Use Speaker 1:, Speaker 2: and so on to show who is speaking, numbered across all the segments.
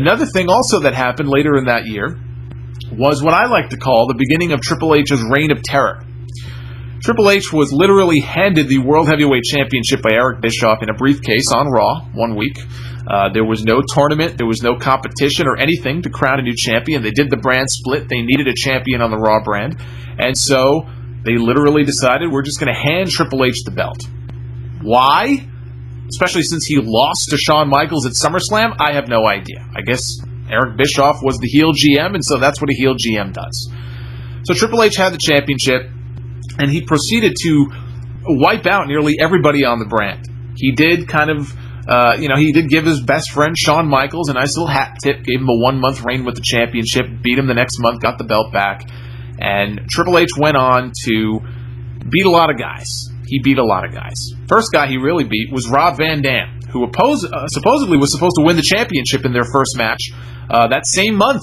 Speaker 1: Another thing also that happened later in that year was what I like to call the beginning of Triple H's reign of terror. Triple H was literally handed the World Heavyweight Championship by Eric Bischoff in a briefcase on Raw one week. There was no tournament, there was no competition or anything to crown a new champion. They did the brand split. They needed a champion on the Raw brand. And so they literally decided, we're just going to hand Triple H the belt. Why? Especially since he lost to Shawn Michaels at SummerSlam? I have no idea. I guess Eric Bischoff was the heel GM, and so that's what a heel GM does. So Triple H had the championship, and he proceeded to wipe out nearly everybody on the brand. He did kind of, he did give his best friend Shawn Michaels a nice little hat tip, gave him a 1-month reign with the championship, beat him the next month, got the belt back, and Triple H went on to beat a lot of guys. He beat a lot of guys. First guy he really beat was Rob Van Dam, who supposedly was supposed to win the championship in their first match that same month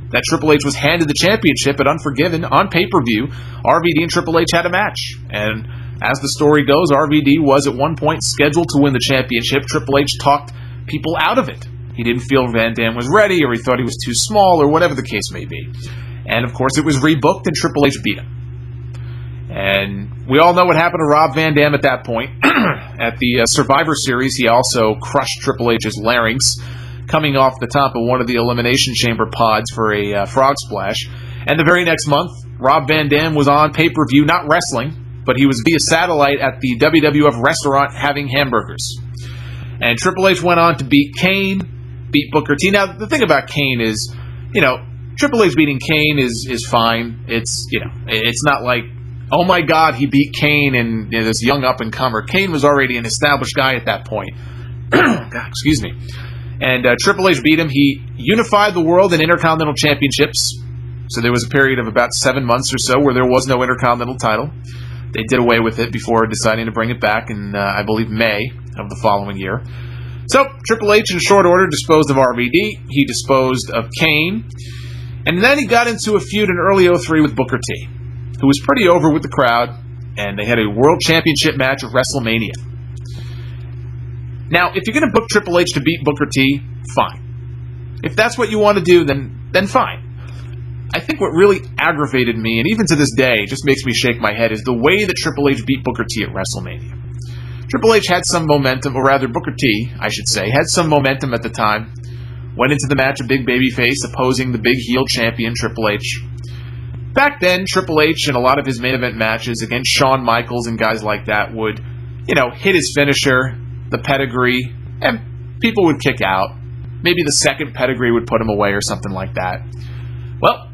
Speaker 1: that Triple H was handed the championship at Unforgiven on pay-per-view. RVD and Triple H had a match, and as the story goes, RVD was at one point scheduled to win the championship. Triple H talked people out of it. He didn't feel Van Dam was ready, or he thought he was too small, or whatever the case may be. And of course it was rebooked, and Triple H beat him. And we all know what happened to Rob Van Dam at that point. At the Survivor Series, he also crushed Triple H's larynx, coming off the top of one of the Elimination Chamber pods for a frog splash. And the very next month, Rob Van Dam was on pay-per-view, not wrestling, but he was via satellite at the WWF restaurant having hamburgers. And Triple H went on to beat Kane, beat Booker T. Now, the thing about Kane is, Triple H beating Kane is fine. It's not like, oh my God, he beat Kane and this young up-and-comer. Kane was already an established guy at that point. God, excuse me. And Triple H beat him. He unified the World and Intercontinental Championships. So there was a period of about 7 months or so where there was no Intercontinental title. They did away with it before deciding to bring it back in, I believe, May of the following year. So Triple H, in short order, disposed of RVD. He disposed of Kane. And then he got into a feud in early 2003 with Booker T, who was pretty over with the crowd, and they had a World Championship match at WrestleMania. Now, if you're going to book Triple H to beat Booker T, fine. If that's what you want to do, then fine. I think what really aggravated me, and even to this day just makes me shake my head, is the way that Triple H beat Booker T at WrestleMania. Triple H had some momentum, or rather Booker T, I should say, had some momentum at the time. Went into the match a big babyface, opposing the big heel champion, Triple H. Back then, Triple H, in a lot of his main event matches against Shawn Michaels and guys like that, would, hit his finisher, the pedigree, and people would kick out. Maybe the second pedigree would put him away or something like that. Well,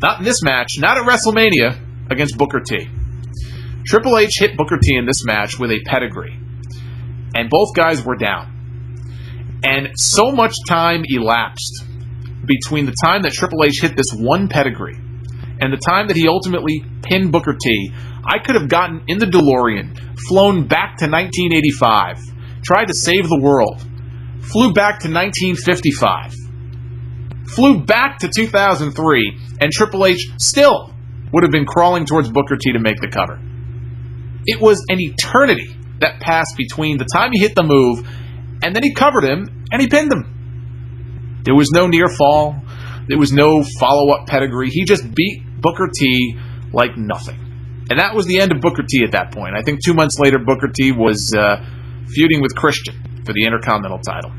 Speaker 1: not in this match, not at WrestleMania against Booker T. Triple H hit Booker T in this match with a pedigree, and both guys were down. And so much time elapsed between the time that Triple H hit this one pedigree and the time that he ultimately pinned Booker T. I could have gotten in the DeLorean, flown back to 1985, tried to save the world, flew back to 1955, flew back to 2003, and Triple H still would have been crawling towards Booker T to make the cover. It was an eternity that passed between the time he hit the move and then he covered him and he pinned him. There was no near fall. There was no follow-up pedigree. He just beat Booker T like nothing. And that was the end of Booker T at that point. I think 2 months later, Booker T was feuding with Christian for the Intercontinental title.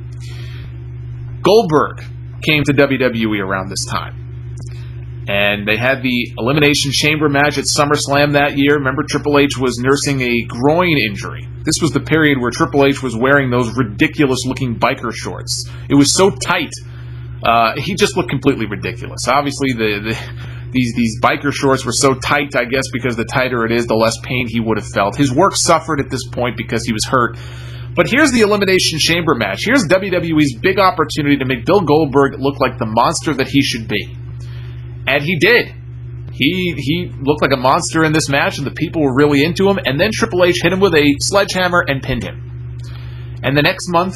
Speaker 1: Goldberg came to WWE around this time. And they had the Elimination Chamber match at SummerSlam that year. Remember, Triple H was nursing a groin injury. This was the period where Triple H was wearing those ridiculous-looking biker shorts. It was so tight. He just looked completely ridiculous. Obviously, these biker shorts were so tight, I guess, because the tighter it is, the less pain he would have felt. His work suffered at this point because he was hurt. But here's the Elimination Chamber match. Here's WWE's big opportunity to make Bill Goldberg look like the monster that he should be. And he did. He looked like a monster in this match, and the people were really into him. And then Triple H hit him with a sledgehammer and pinned him. And the next month,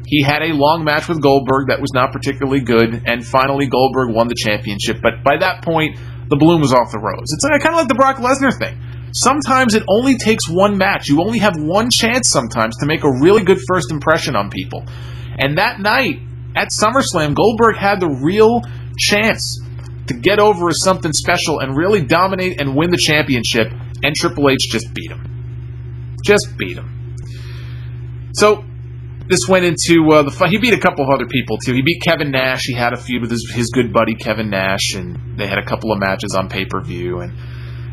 Speaker 1: he had a long match with Goldberg that was not particularly good, and finally Goldberg won the championship. But by that point, the bloom was off the rose. It's kind of like the Brock Lesnar thing. Sometimes it only takes one match. You only have one chance sometimes to make a really good first impression on people. And that night at SummerSlam, Goldberg had the real chance to get over as something special and really dominate and win the championship, and Triple H just beat him. Just beat him. So, this went into the fight. He beat a couple of other people, too. He beat Kevin Nash. He had a feud with his good buddy, Kevin Nash, and they had a couple of matches on pay-per-view. And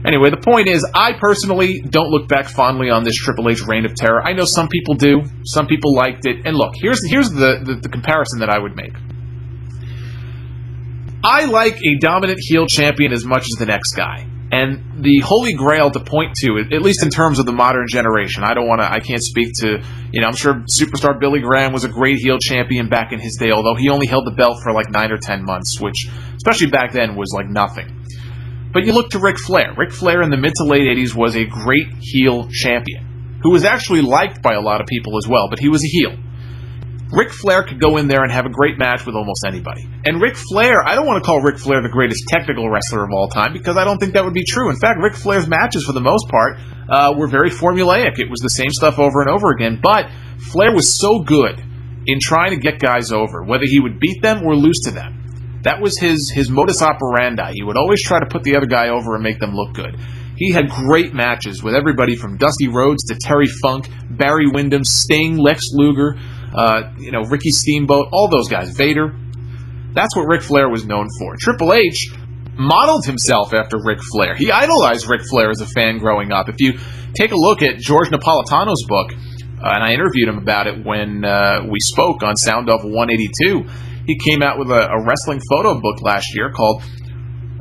Speaker 1: anyway, the point is, I personally don't look back fondly on this Triple H reign of terror. I know some people do. Some people liked it. And look, here's the comparison that I would make. I like a dominant heel champion as much as the next guy. And the holy grail to point to, at least in terms of the modern generation, I can't speak to, I'm sure Superstar Billy Graham was a great heel champion back in his day, although he only held the belt for like 9 or 10 months, which, especially back then, was like nothing. But you look to Ric Flair. Ric Flair in the mid to late 80s was a great heel champion, who was actually liked by a lot of people as well, but he was a heel. Ric Flair could go in there and have a great match with almost anybody. And Ric Flair, I don't want to call Ric Flair the greatest technical wrestler of all time, because I don't think that would be true. In fact, Ric Flair's matches, for the most part, were very formulaic. It was the same stuff over and over again. But Flair was so good in trying to get guys over, whether he would beat them or lose to them. That was his modus operandi. He would always try to put the other guy over and make them look good. He had great matches with everybody from Dusty Rhodes to Terry Funk, Barry Windham, Sting, Lex Luger, Ricky Steamboat, all those guys, Vader. That's what Ric Flair was known for. Triple H modeled himself after Ric Flair. He idolized Ric Flair as a fan growing up. If you take a look at George Napolitano's book, and I interviewed him about it when we spoke on Sound Off 182, he came out with a wrestling photo book last year called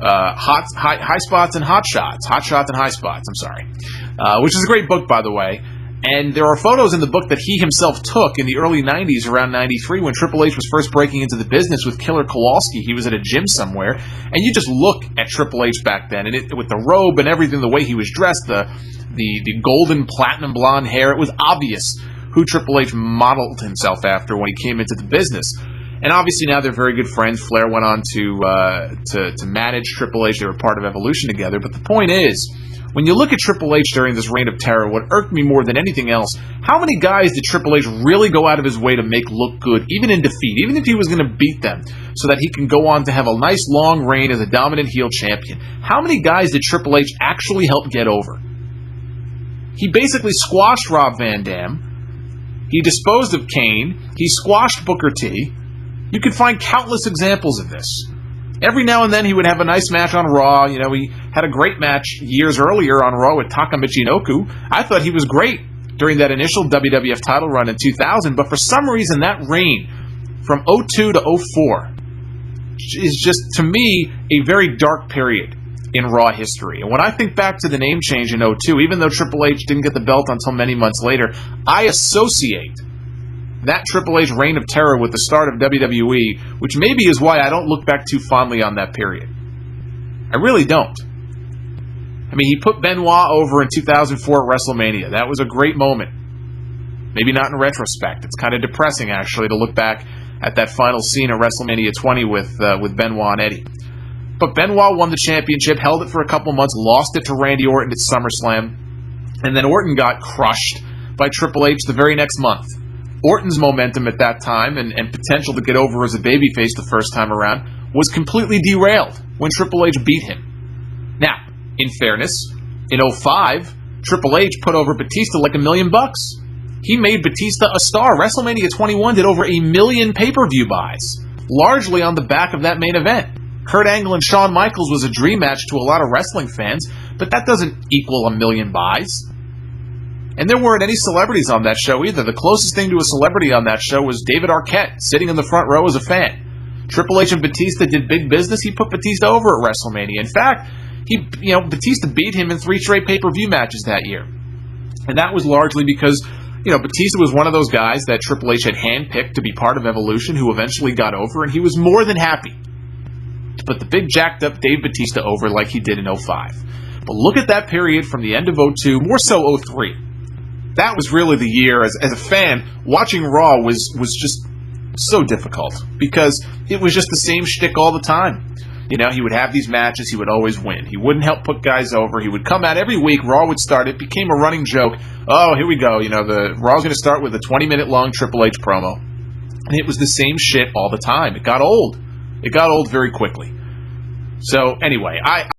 Speaker 1: High Spots and Hot Shots. Hot Shots and High Spots, I'm sorry. Which is a great book, by the way. And there are photos in the book that he himself took in the early 90s, around 93, when Triple H was first breaking into the business with Killer Kowalski. He was at a gym somewhere, and you just look at Triple H back then, and with the robe and everything, the way he was dressed, the golden platinum blonde hair, it was obvious who Triple H modeled himself after when he came into the business. And obviously now they're very good friends. Flair went on to manage Triple H. They were part of Evolution together. But the point is, when you look at Triple H during this reign of terror, what irked me more than anything else, how many guys did Triple H really go out of his way to make look good, even in defeat, even if he was going to beat them, so that he can go on to have a nice long reign as a dominant heel champion? How many guys did Triple H actually help get over? He basically squashed Rob Van Dam. He disposed of Kane. He squashed Booker T. You could find countless examples of this. Every now and then he would have a nice match on Raw. He had a great match years earlier on Raw with Taka Michinoku. I thought he was great during that initial WWF title run in 2000, but for some reason that reign from 02 to 04 is just, to me, a very dark period in Raw history. And when I think back to the name change in 02, even though Triple H didn't get the belt until many months later, I associate that Triple H reign of terror with the start of WWE, which maybe is why I don't look back too fondly on that period. I really don't. I mean, he put Benoit over in 2004 at WrestleMania. That was a great moment. Maybe not in retrospect. It's kind of depressing, actually, to look back at that final scene at WrestleMania 20 with Benoit and Eddie. But Benoit won the championship, held it for a couple months, lost it to Randy Orton at SummerSlam, and then Orton got crushed by Triple H the very next month. Orton's momentum at that time and potential to get over as a babyface the first time around was completely derailed when Triple H beat him. Now, in fairness, in 05, Triple H put over Batista like $1 million. He made Batista a star. WrestleMania 21 did over 1 million pay-per-view buys, largely on the back of that main event. Kurt Angle and Shawn Michaels was a dream match to a lot of wrestling fans, but that doesn't equal 1 million buys. And there weren't any celebrities on that show either. The closest thing to a celebrity on that show was David Arquette, sitting in the front row as a fan. Triple H and Batista did big business. He put Batista over at WrestleMania. In fact, Batista beat him in 3 straight pay-per-view matches that year. And that was largely because, Batista was one of those guys that Triple H had handpicked to be part of Evolution, who eventually got over, and he was more than happy to put the big jacked-up Dave Batista over like he did in 05. But look at that period from the end of 02, more so 03. That was really the year, as a fan, watching Raw was just so difficult, because it was just the same shtick all the time. He would have these matches, he would always win. He wouldn't help put guys over. He would come out every week, Raw would start, it became a running joke. Oh, here we go, the Raw's going to start with a 20-minute long Triple H promo. And it was the same shit all the time. It got old. It got old very quickly. So anyway,